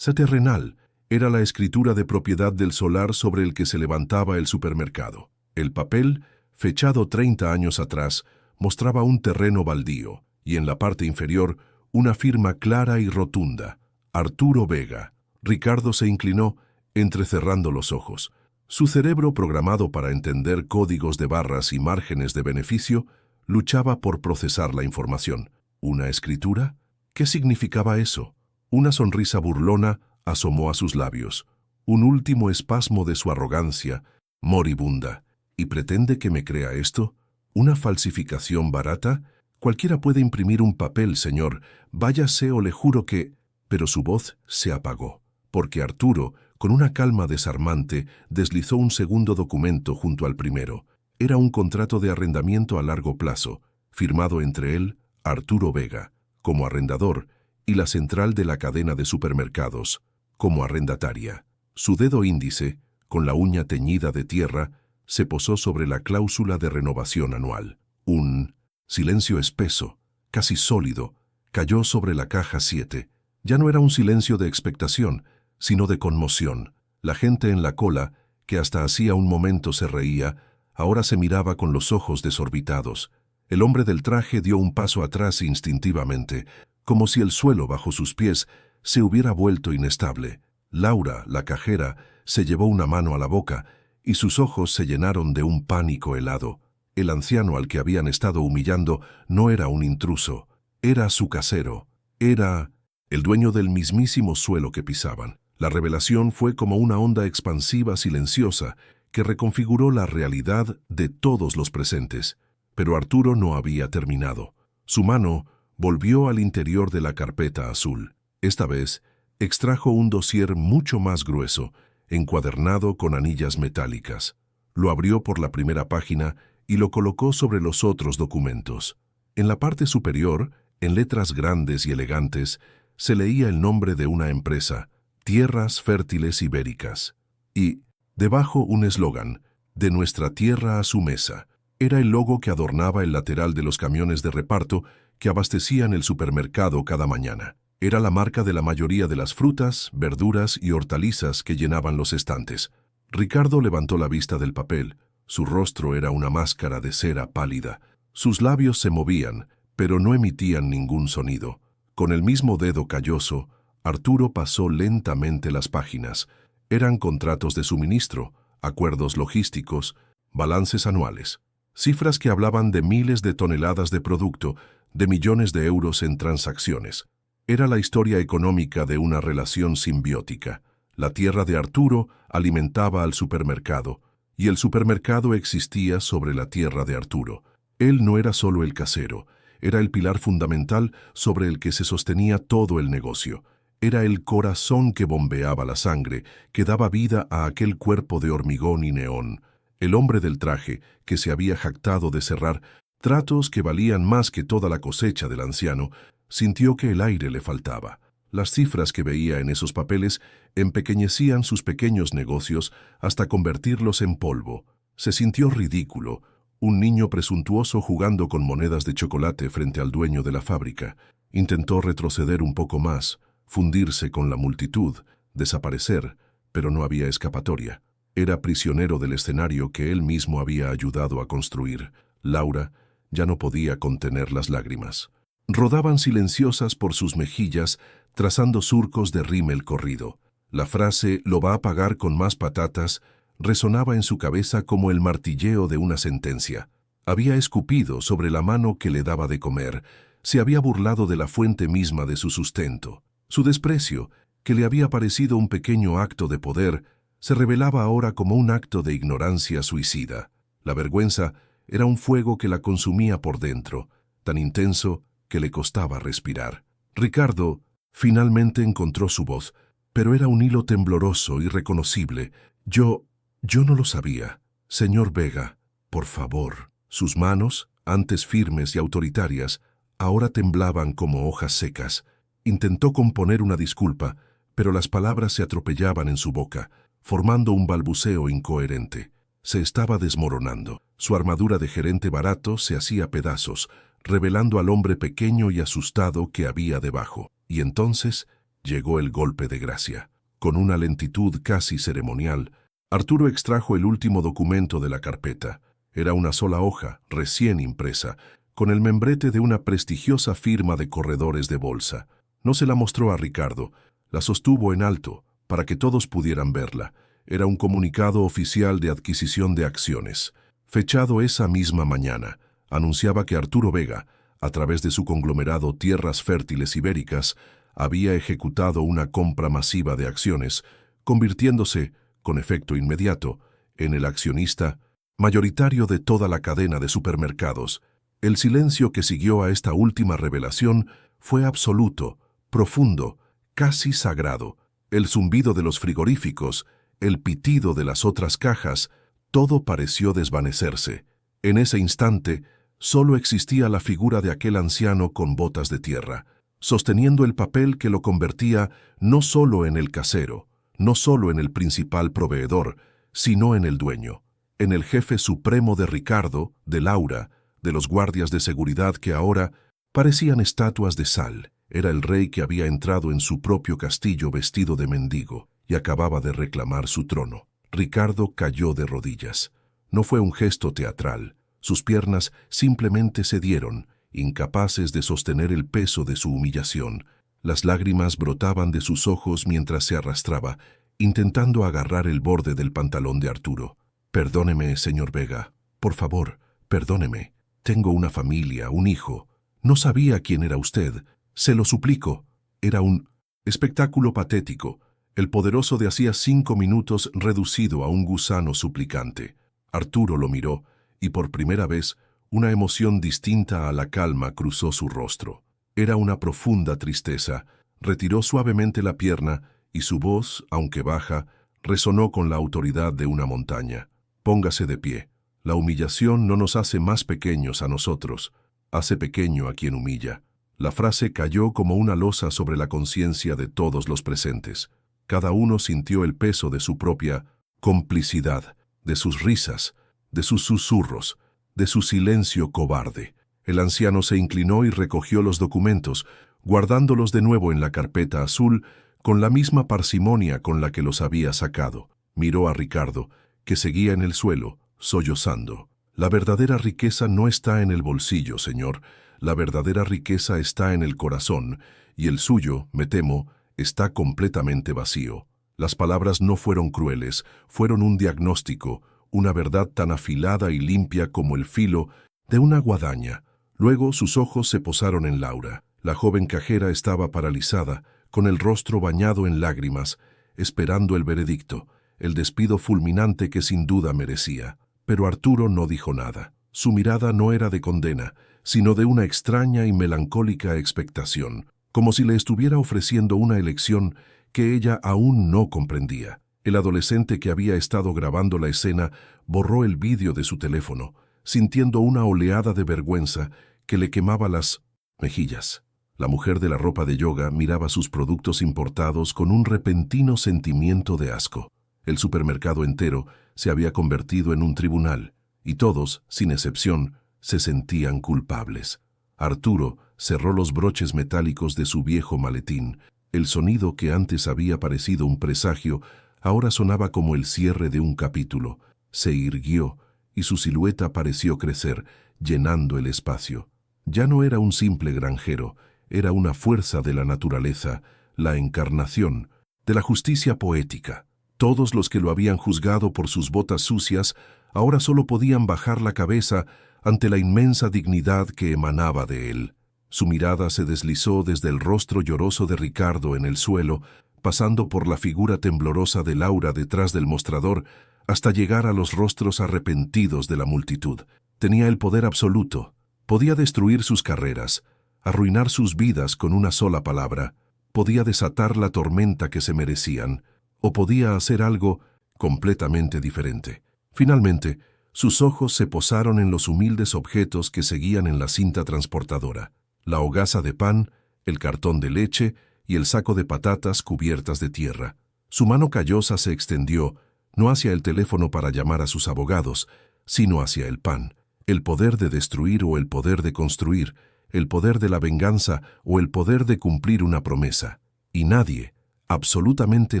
terrenal. Era la escritura de propiedad del solar sobre el que se levantaba el supermercado. El papel, fechado 30 años atrás, mostraba un terreno baldío y en la parte inferior una firma clara y rotunda: Arturo Vega. Ricardo se inclinó, entrecerrando los ojos. Su cerebro, programado para entender códigos de barras y márgenes de beneficio, luchaba por procesar la información. ¿Una escritura? ¿Qué significaba eso? Una sonrisa burlona asomó a sus labios. Un último espasmo de su arrogancia, moribunda. ¿Y pretende que me crea esto? ¿Una falsificación barata? Cualquiera puede imprimir un papel, señor. Váyase o le juro que... Pero su voz se apagó, porque Arturo, con una calma desarmante, deslizó un segundo documento junto al primero. Era un contrato de arrendamiento a largo plazo, firmado entre él, Arturo Vega, como arrendador, y la central de la cadena de supermercados, como arrendataria. Su dedo índice, con la uña teñida de tierra, se posó sobre la cláusula de renovación anual. Un silencio espeso, casi sólido, cayó sobre la caja 7. Ya no era un silencio de expectación, sino de conmoción. La gente en la cola, que hasta hacía un momento se reía, ahora se miraba con los ojos desorbitados. El hombre del traje dio un paso atrás instintivamente, como si el suelo bajo sus pies se hubiera vuelto inestable. Laura, la cajera, se llevó una mano a la boca y sus ojos se llenaron de un pánico helado. El anciano al que habían estado humillando no era un intruso, era su casero, era el dueño del mismísimo suelo que pisaban. La revelación fue como una onda expansiva silenciosa que reconfiguró la realidad de todos los presentes. Pero Arturo no había terminado. Su mano volvió al interior de la carpeta azul. Esta vez extrajo un dossier mucho más grueso, encuadernado con anillas metálicas. Lo abrió por la primera página y lo colocó sobre los otros documentos. En la parte superior, en letras grandes y elegantes, se leía el nombre de una empresa, Tierras Fértiles Ibéricas, y, debajo, un eslogan: de nuestra tierra a su mesa. Era el logo que adornaba el lateral de los camiones de reparto que abastecían el supermercado cada mañana. Era la marca de la mayoría de las frutas, verduras y hortalizas que llenaban los estantes. Ricardo levantó la vista del papel. Su rostro era una máscara de cera pálida. Sus labios se movían, pero no emitían ningún sonido. Con el mismo dedo calloso, Arturo pasó lentamente las páginas. Eran contratos de suministro, acuerdos logísticos, balances anuales. Cifras que hablaban de miles de toneladas de producto, de millones de euros en transacciones. Era la historia económica de una relación simbiótica. La tierra de Arturo alimentaba al supermercado, y el supermercado existía sobre la tierra de Arturo. Él no era solo el casero, era el pilar fundamental sobre el que se sostenía todo el negocio. Era el corazón que bombeaba la sangre, que daba vida a aquel cuerpo de hormigón y neón. El hombre del traje, que se había jactado de cerrar tratos que valían más que toda la cosecha del anciano, sintió que el aire le faltaba. Las cifras que veía en esos papeles empequeñecían sus pequeños negocios hasta convertirlos en polvo. Se sintió ridículo, un niño presuntuoso jugando con monedas de chocolate frente al dueño de la fábrica. Intentó retroceder un poco más, fundirse con la multitud, desaparecer, pero no había escapatoria. Era prisionero del escenario que él mismo había ayudado a construir. Laura ya no podía contener las lágrimas. Rodaban silenciosas por sus mejillas, trazando surcos de rímel corrido. La frase «lo va a pagar con más patatas» resonaba en su cabeza como el martilleo de una sentencia. Había escupido sobre la mano que le daba de comer, se había burlado de la fuente misma de su sustento. Su desprecio, que le había parecido un pequeño acto de poder, se revelaba ahora como un acto de ignorancia suicida. La vergüenza era un fuego que la consumía por dentro, tan intenso que le costaba respirar. Ricardo finalmente encontró su voz, pero era un hilo tembloroso, irreconocible, Yo no lo sabía. Señor Vega, por favor. Sus manos, antes firmes y autoritarias, ahora temblaban como hojas secas. Intentó componer una disculpa, pero las palabras se atropellaban en su boca, formando un balbuceo incoherente. Se estaba desmoronando. Su armadura de gerente barato se hacía pedazos, revelando al hombre pequeño y asustado que había debajo. Y entonces llegó el golpe de gracia. Con una lentitud casi ceremonial, Arturo extrajo el último documento de la carpeta. Era una sola hoja, recién impresa, con el membrete de una prestigiosa firma de corredores de bolsa. No se la mostró a Ricardo, la sostuvo en alto, para que todos pudieran verla. Era un comunicado oficial de adquisición de acciones. Fechado esa misma mañana, anunciaba que Arturo Vega, a través de su conglomerado Tierras Fértiles Ibéricas, había ejecutado una compra masiva de acciones, convirtiéndose, con efecto inmediato, en el accionista mayoritario de toda la cadena de supermercados. El silencio que siguió a esta última revelación fue absoluto, profundo, casi sagrado. El zumbido de los frigoríficos, el pitido de las otras cajas, todo pareció desvanecerse. En ese instante, solo existía la figura de aquel anciano con botas de tierra, sosteniendo el papel que lo convertía no solo en el casero, no solo en el principal proveedor, sino en el dueño, en el jefe supremo de Ricardo, de Laura, de los guardias de seguridad que ahora parecían estatuas de sal. Era el rey que había entrado en su propio castillo vestido de mendigo y acababa de reclamar su trono. Ricardo cayó de rodillas. No fue un gesto teatral. Sus piernas simplemente cedieron, incapaces de sostener el peso de su humillación. Las lágrimas brotaban de sus ojos mientras se arrastraba, intentando agarrar el borde del pantalón de Arturo. «Perdóneme, señor Vega. Por favor, perdóneme. Tengo una familia, un hijo. No sabía quién era usted. Se lo suplico». Era un espectáculo patético, el poderoso de hacía 5 minutos reducido a un gusano suplicante. Arturo lo miró, y por primera vez, una emoción distinta a la calma cruzó su rostro. Era una profunda tristeza. Retiró suavemente la pierna, y su voz, aunque baja, resonó con la autoridad de una montaña. «Póngase de pie. La humillación no nos hace más pequeños a nosotros, hace pequeño a quien humilla». La frase cayó como una losa sobre la conciencia de todos los presentes. Cada uno sintió el peso de su propia complicidad, de sus risas, de sus susurros, de su silencio cobarde. El anciano se inclinó y recogió los documentos, guardándolos de nuevo en la carpeta azul con la misma parsimonia con la que los había sacado. Miró a Ricardo, que seguía en el suelo, sollozando. «La verdadera riqueza no está en el bolsillo, señor. La verdadera riqueza está en el corazón, y el suyo, me temo, está completamente vacío». Las palabras no fueron crueles, fueron un diagnóstico, una verdad tan afilada y limpia como el filo de una guadaña. Luego sus ojos se posaron en Laura. La joven cajera estaba paralizada, con el rostro bañado en lágrimas, esperando el veredicto, el despido fulminante que sin duda merecía. Pero Arturo no dijo nada. Su mirada no era de condena, sino de una extraña y melancólica expectación, como si le estuviera ofreciendo una elección que ella aún no comprendía. El adolescente que había estado grabando la escena borró el vídeo de su teléfono, sintiendo una oleada de vergüenza que le quemaba las mejillas. La mujer de la ropa de yoga miraba sus productos importados con un repentino sentimiento de asco. El supermercado entero se había convertido en un tribunal, y todos, sin excepción, se sentían culpables. Arturo cerró los broches metálicos de su viejo maletín. El sonido que antes había parecido un presagio, ahora sonaba como el cierre de un capítulo. Se irguió, y su silueta pareció crecer, llenando el espacio. Ya no era un simple granjero, era una fuerza de la naturaleza, la encarnación de la justicia poética. Todos los que lo habían juzgado por sus botas sucias ahora solo podían bajar la cabeza ante la inmensa dignidad que emanaba de él. Su mirada se deslizó desde el rostro lloroso de Ricardo en el suelo, pasando por la figura temblorosa de Laura detrás del mostrador, hasta llegar a los rostros arrepentidos de la multitud. Tenía el poder absoluto. Podía destruir sus carreras, arruinar sus vidas con una sola palabra. Podía desatar la tormenta que se merecían, o podía hacer algo completamente diferente. Finalmente, sus ojos se posaron en los humildes objetos que seguían en la cinta transportadora: la hogaza de pan, el cartón de leche y el saco de patatas cubiertas de tierra. Su mano callosa se extendió, no hacia el teléfono para llamar a sus abogados, sino hacia el pan, el poder de destruir o el poder de construir, el poder de la venganza o el poder de cumplir una promesa. Y nadie, absolutamente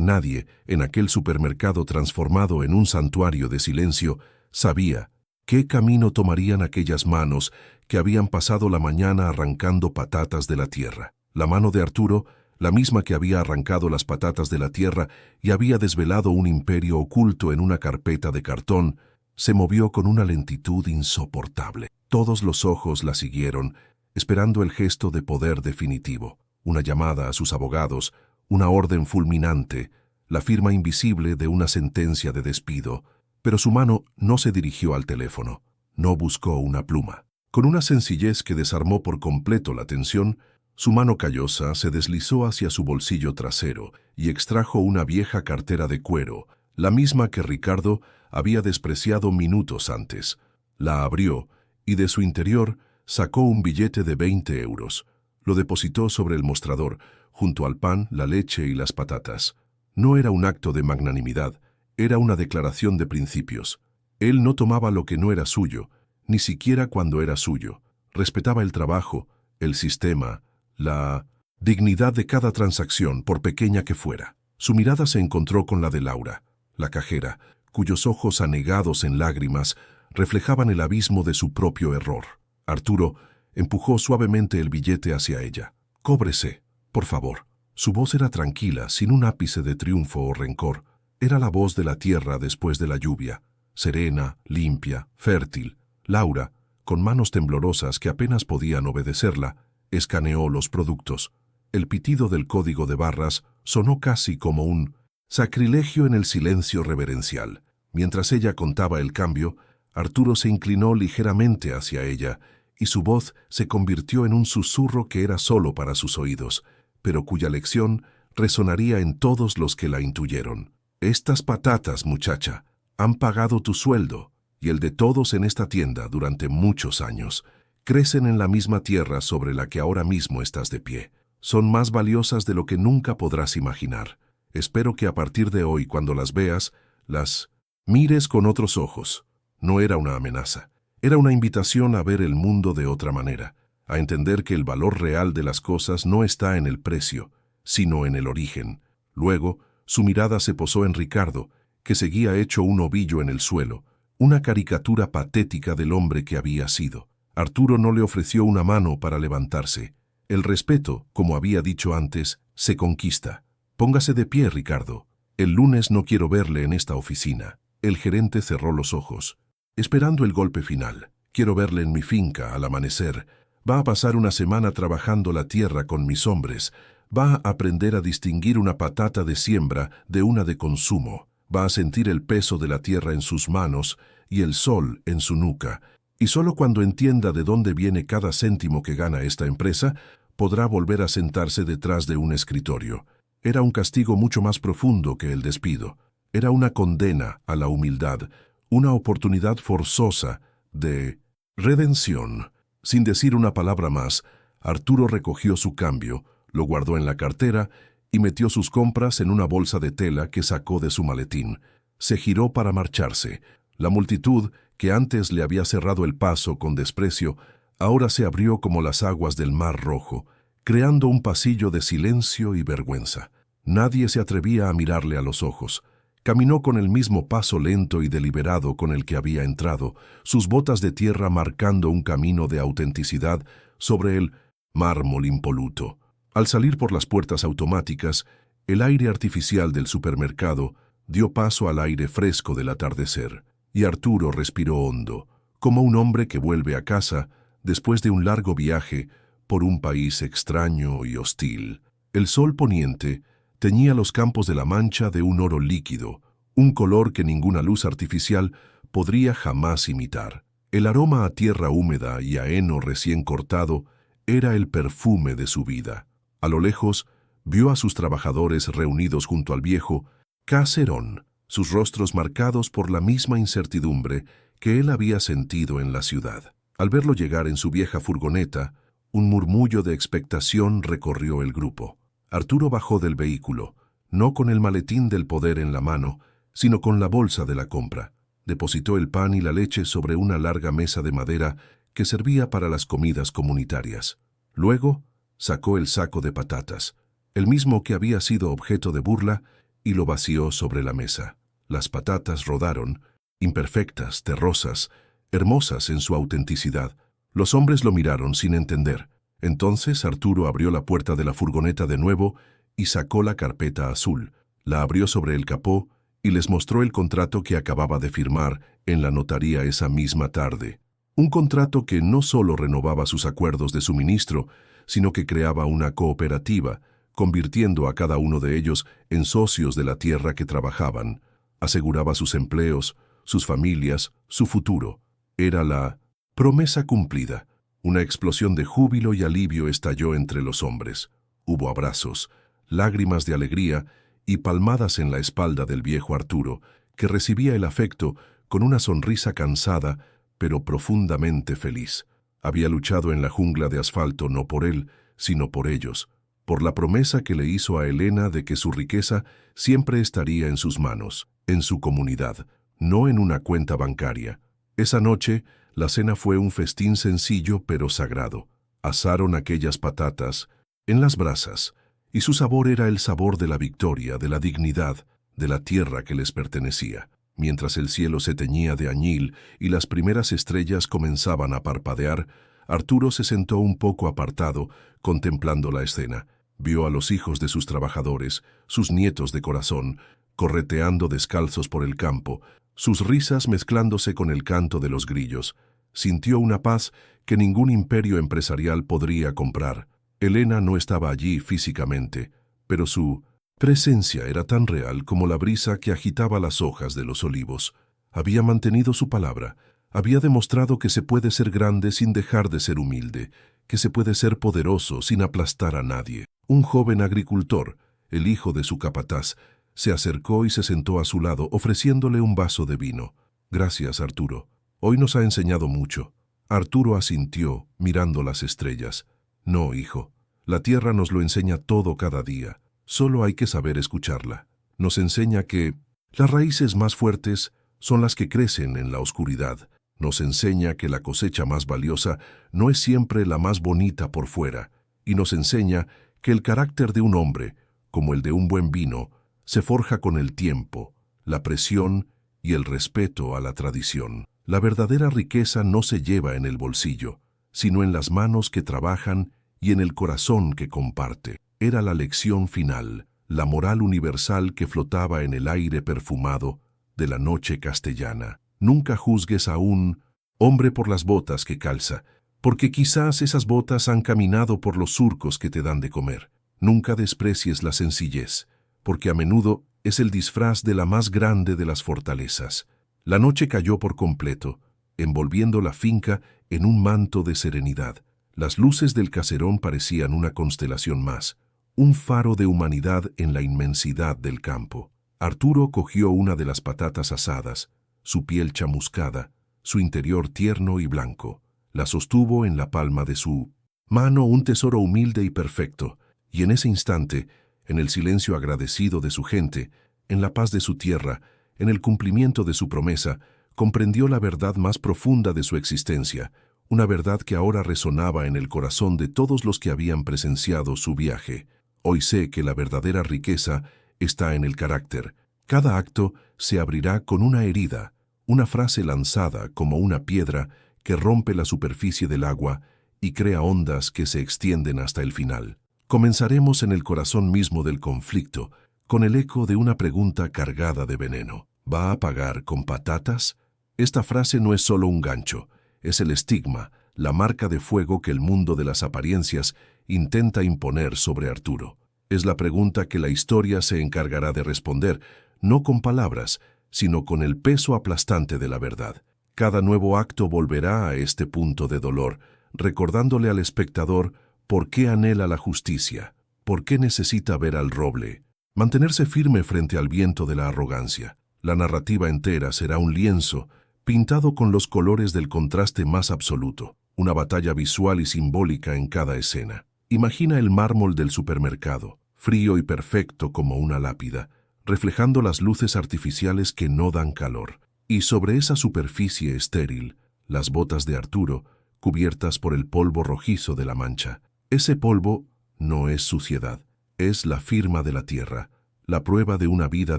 nadie, en aquel supermercado transformado en un santuario de silencio, sabía qué camino tomarían aquellas manos que habían pasado la mañana arrancando patatas de la tierra. La mano de Arturo, la misma que había arrancado las patatas de la tierra y había desvelado un imperio oculto en una carpeta de cartón, se movió con una lentitud insoportable. Todos los ojos la siguieron, esperando el gesto de poder definitivo, una llamada a sus abogados, una orden fulminante, la firma invisible de una sentencia de despido. Pero su mano no se dirigió al teléfono, no buscó una pluma. Con una sencillez que desarmó por completo la tensión, su mano callosa se deslizó hacia su bolsillo trasero y extrajo una vieja cartera de cuero, la misma que Ricardo había despreciado minutos antes. La abrió y de su interior sacó un billete de 20 euros. Lo depositó sobre el mostrador, junto al pan, la leche y las patatas. No era un acto de magnanimidad, era una declaración de principios. Él no tomaba lo que no era suyo, ni siquiera cuando era suyo. Respetaba el trabajo, el sistema, la dignidad de cada transacción, por pequeña que fuera. Su mirada se encontró con la de Laura, la cajera, cuyos ojos anegados en lágrimas reflejaban el abismo de su propio error. Arturo empujó suavemente el billete hacia ella. «Cóbrese, por favor». Su voz era tranquila, sin un ápice de triunfo o rencor. Era la voz de la tierra después de la lluvia, serena, limpia, fértil. Laura, con manos temblorosas que apenas podían obedecerla, escaneó los productos. El pitido del código de barras sonó casi como un sacrilegio en el silencio reverencial. Mientras ella contaba el cambio, Arturo se inclinó ligeramente hacia ella y su voz se convirtió en un susurro que era solo para sus oídos, pero cuya lección resonaría en todos los que la intuyeron. «Estas patatas, muchacha, han pagado tu sueldo y el de todos en esta tienda durante muchos años. Crecen en la misma tierra sobre la que ahora mismo estás de pie. Son más valiosas de lo que nunca podrás imaginar. Espero que a partir de hoy, cuando las veas, las mires con otros ojos». No era una amenaza. Era una invitación a ver el mundo de otra manera, a entender que el valor real de las cosas no está en el precio, sino en el origen. Luego, su mirada se posó en Ricardo, que seguía hecho un ovillo en el suelo, una caricatura patética del hombre que había sido. Arturo no le ofreció una mano para levantarse. El respeto, como había dicho antes, se conquista. «Póngase de pie, Ricardo. El lunes no quiero verle en esta oficina». El gerente cerró los ojos, esperando el golpe final. «Quiero verle en mi finca al amanecer. Va a pasar una semana trabajando la tierra con mis hombres. Va a aprender a distinguir una patata de siembra de una de consumo. Va a sentir el peso de la tierra en sus manos y el sol en su nuca. Y solo cuando entienda de dónde viene cada céntimo que gana esta empresa, podrá volver a sentarse detrás de un escritorio». Era un castigo mucho más profundo que el despido. Era una condena a la humildad, una oportunidad forzosa de redención. Sin decir una palabra más, Arturo recogió su cambio, lo guardó en la cartera y metió sus compras en una bolsa de tela que sacó de su maletín. Se giró para marcharse. La multitud, que antes le había cerrado el paso con desprecio, ahora se abrió como las aguas del Mar Rojo, creando un pasillo de silencio y vergüenza. Nadie se atrevía a mirarle a los ojos. Caminó con el mismo paso lento y deliberado con el que había entrado, sus botas de tierra marcando un camino de autenticidad sobre el mármol impoluto. Al salir por las puertas automáticas, el aire artificial del supermercado dio paso al aire fresco del atardecer, y Arturo respiró hondo, como un hombre que vuelve a casa después de un largo viaje por un país extraño y hostil. El sol poniente teñía los campos de la Mancha de un oro líquido, un color que ninguna luz artificial podría jamás imitar. El aroma a tierra húmeda y a heno recién cortado era el perfume de su vida. A lo lejos, vio a sus trabajadores reunidos junto al viejo caserón. sus rostros marcados por la misma incertidumbre que él había sentido en la ciudad. Al verlo llegar en su vieja furgoneta, un murmullo de expectación recorrió el grupo. Arturo bajó del vehículo, no con el maletín del poder en la mano, sino con la bolsa de la compra. Depositó el pan y la leche sobre una larga mesa de madera que servía para las comidas comunitarias. Luego, sacó el saco de patatas, el mismo que había sido objeto de burla, y lo vació sobre la mesa. Las patatas rodaron, imperfectas, terrosas, hermosas en su autenticidad. Los hombres lo miraron sin entender. Entonces Arturo abrió la puerta de la furgoneta de nuevo y sacó la carpeta azul, la abrió sobre el capó y les mostró el contrato que acababa de firmar en la notaría esa misma tarde. Un contrato que no solo renovaba sus acuerdos de suministro, sino que creaba una cooperativa, convirtiendo a cada uno de ellos en socios de la tierra que trabajaban. Aseguraba sus empleos, sus familias, su futuro. Era la promesa cumplida. Una explosión de júbilo y alivio estalló entre los hombres. Hubo abrazos, lágrimas de alegría y palmadas en la espalda del viejo Arturo, que recibía el afecto con una sonrisa cansada, pero profundamente feliz. Había luchado en la jungla de asfalto no por él, sino por ellos, por la promesa que le hizo a Elena de que su riqueza siempre estaría en sus manos, en su comunidad, no en una cuenta bancaria. Esa noche, la cena fue un festín sencillo pero sagrado. Asaron aquellas patatas en las brasas, y su sabor era el sabor de la victoria, de la dignidad, de la tierra que les pertenecía. Mientras el cielo se teñía de añil y las primeras estrellas comenzaban a parpadear, Arturo se sentó un poco apartado, contemplando la escena. Vio a los hijos de sus trabajadores, sus nietos de corazón, correteando descalzos por el campo, sus risas mezclándose con el canto de los grillos. Sintió una paz que ningún imperio empresarial podría comprar. Elena no estaba allí físicamente, pero su presencia era tan real como la brisa que agitaba las hojas de los olivos. Había mantenido su palabra, había demostrado que se puede ser grande sin dejar de ser humilde, que se puede ser poderoso sin aplastar a nadie. Un joven agricultor, el hijo de su capataz, se acercó y se sentó a su lado, ofreciéndole un vaso de vino. «Gracias, Arturo. Hoy nos ha enseñado mucho». Arturo asintió, mirando las estrellas. «No, hijo. La tierra nos lo enseña todo cada día. Solo hay que saber escucharla. Nos enseña que las raíces más fuertes son las que crecen en la oscuridad. Nos enseña que la cosecha más valiosa no es siempre la más bonita por fuera. Y nos enseña que el carácter de un hombre, como el de un buen vino, se forja con el tiempo, la presión y el respeto a la tradición. La verdadera riqueza no se lleva en el bolsillo, sino en las manos que trabajan y en el corazón que comparte». Era la lección final, la moral universal que flotaba en el aire perfumado de la noche castellana. Nunca juzgues a un hombre por las botas que calza, porque quizás esas botas han caminado por los surcos que te dan de comer. Nunca desprecies la sencillez, porque a menudo es el disfraz de la más grande de las fortalezas. La noche cayó por completo, envolviendo la finca en un manto de serenidad. Las luces del caserón parecían una constelación más, un faro de humanidad en la inmensidad del campo. Arturo cogió una de las patatas asadas, su piel chamuscada, su interior tierno y blanco. La sostuvo en la palma de su mano, un tesoro humilde y perfecto, y en ese instante, en el silencio agradecido de su gente, en la paz de su tierra, en el cumplimiento de su promesa, comprendió la verdad más profunda de su existencia, una verdad que ahora resonaba en el corazón de todos los que habían presenciado su viaje. Hoy sé que la verdadera riqueza está en el carácter. Cada acto se abrirá con una herida, una frase lanzada como una piedra que rompe la superficie del agua y crea ondas que se extienden hasta el final. Comenzaremos en el corazón mismo del conflicto, con el eco de una pregunta cargada de veneno. ¿Va a pagar con patatas? Esta frase no es solo un gancho, es el estigma, la marca de fuego que el mundo de las apariencias intenta imponer sobre Arturo. Es la pregunta que la historia se encargará de responder, no con palabras, sino con el peso aplastante de la verdad. Cada nuevo acto volverá a este punto de dolor, recordándole al espectador por qué anhela la justicia, por qué necesita ver al roble, mantenerse firme frente al viento de la arrogancia. La narrativa entera será un lienzo pintado con los colores del contraste más absoluto, una batalla visual y simbólica en cada escena. Imagina el mármol del supermercado, frío y perfecto como una lápida, reflejando las luces artificiales que no dan calor. Y sobre esa superficie estéril, las botas de Arturo, cubiertas por el polvo rojizo de la mancha. Ese polvo no es suciedad, es la firma de la tierra, la prueba de una vida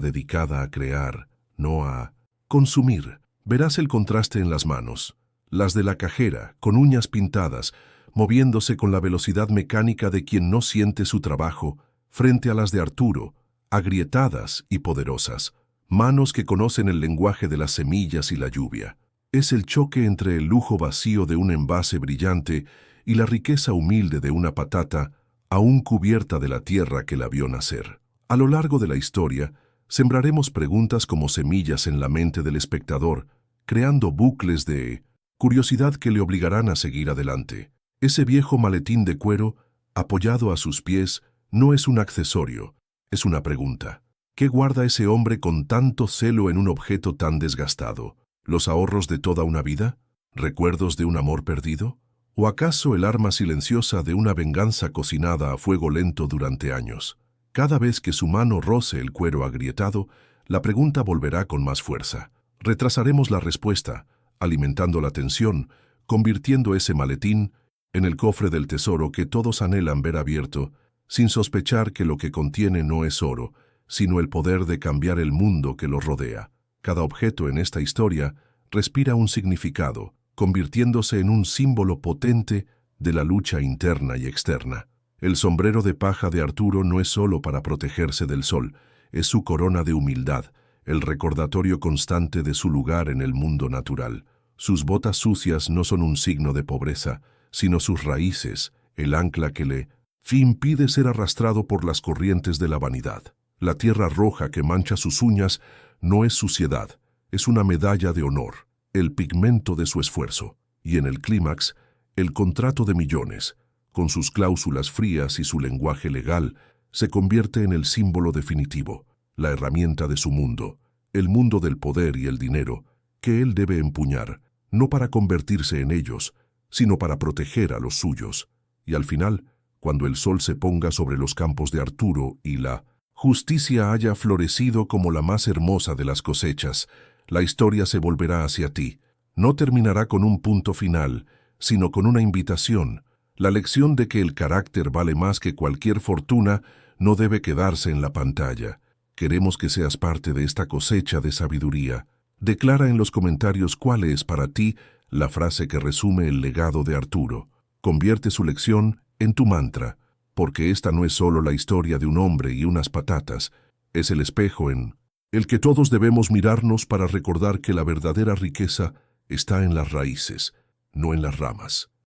dedicada a crear, no a consumir. Verás el contraste en las manos, las de la cajera, con uñas pintadas, moviéndose con la velocidad mecánica de quien no siente su trabajo, frente a las de Arturo, agrietadas y poderosas, manos que conocen el lenguaje de las semillas y la lluvia. Es el choque entre el lujo vacío de un envase brillante y la riqueza humilde de una patata, aún cubierta de la tierra que la vio nacer. A lo largo de la historia, sembraremos preguntas como semillas en la mente del espectador, creando bucles de curiosidad que le obligarán a seguir adelante. Ese viejo maletín de cuero, apoyado a sus pies, no es un accesorio, es una pregunta. ¿Qué guarda ese hombre con tanto celo en un objeto tan desgastado? ¿Los ahorros de toda una vida? ¿Recuerdos de un amor perdido? ¿O acaso el arma silenciosa de una venganza cocinada a fuego lento durante años? Cada vez que su mano roce el cuero agrietado, la pregunta volverá con más fuerza. Retrasaremos la respuesta, alimentando la tensión, convirtiendo ese maletín en el cofre del tesoro que todos anhelan ver abierto, sin sospechar que lo que contiene no es oro, sino el poder de cambiar el mundo que los rodea. Cada objeto en esta historia respira un significado, convirtiéndose en un símbolo potente de la lucha interna y externa. El sombrero de paja de Arturo no es solo para protegerse del sol, es su corona de humildad, el recordatorio constante de su lugar en el mundo natural. Sus botas sucias no son un signo de pobreza, sino sus raíces, el ancla que le impide ser arrastrado por las corrientes de la vanidad. La tierra roja que mancha sus uñas no es suciedad, es una medalla de honor, el pigmento de su esfuerzo. Y en el clímax, el contrato de millones, con sus cláusulas frías y su lenguaje legal, se convierte en el símbolo definitivo, la herramienta de su mundo, el mundo del poder y el dinero, que él debe empuñar, no para convertirse en ellos, sino para proteger a los suyos. Y al final, cuando el sol se ponga sobre los campos de Arturo y la justicia haya florecido como la más hermosa de las cosechas, la historia se volverá hacia ti. No terminará con un punto final, sino con una invitación. La lección de que el carácter vale más que cualquier fortuna no debe quedarse en la pantalla. Queremos que seas parte de esta cosecha de sabiduría. Declara en los comentarios cuál es para ti la frase que resume el legado de Arturo. Convierte su lección en tu mantra, porque esta no es solo la historia de un hombre y unas patatas, es el espejo en el que todos debemos mirarnos para recordar que la verdadera riqueza está en las raíces, no en las ramas.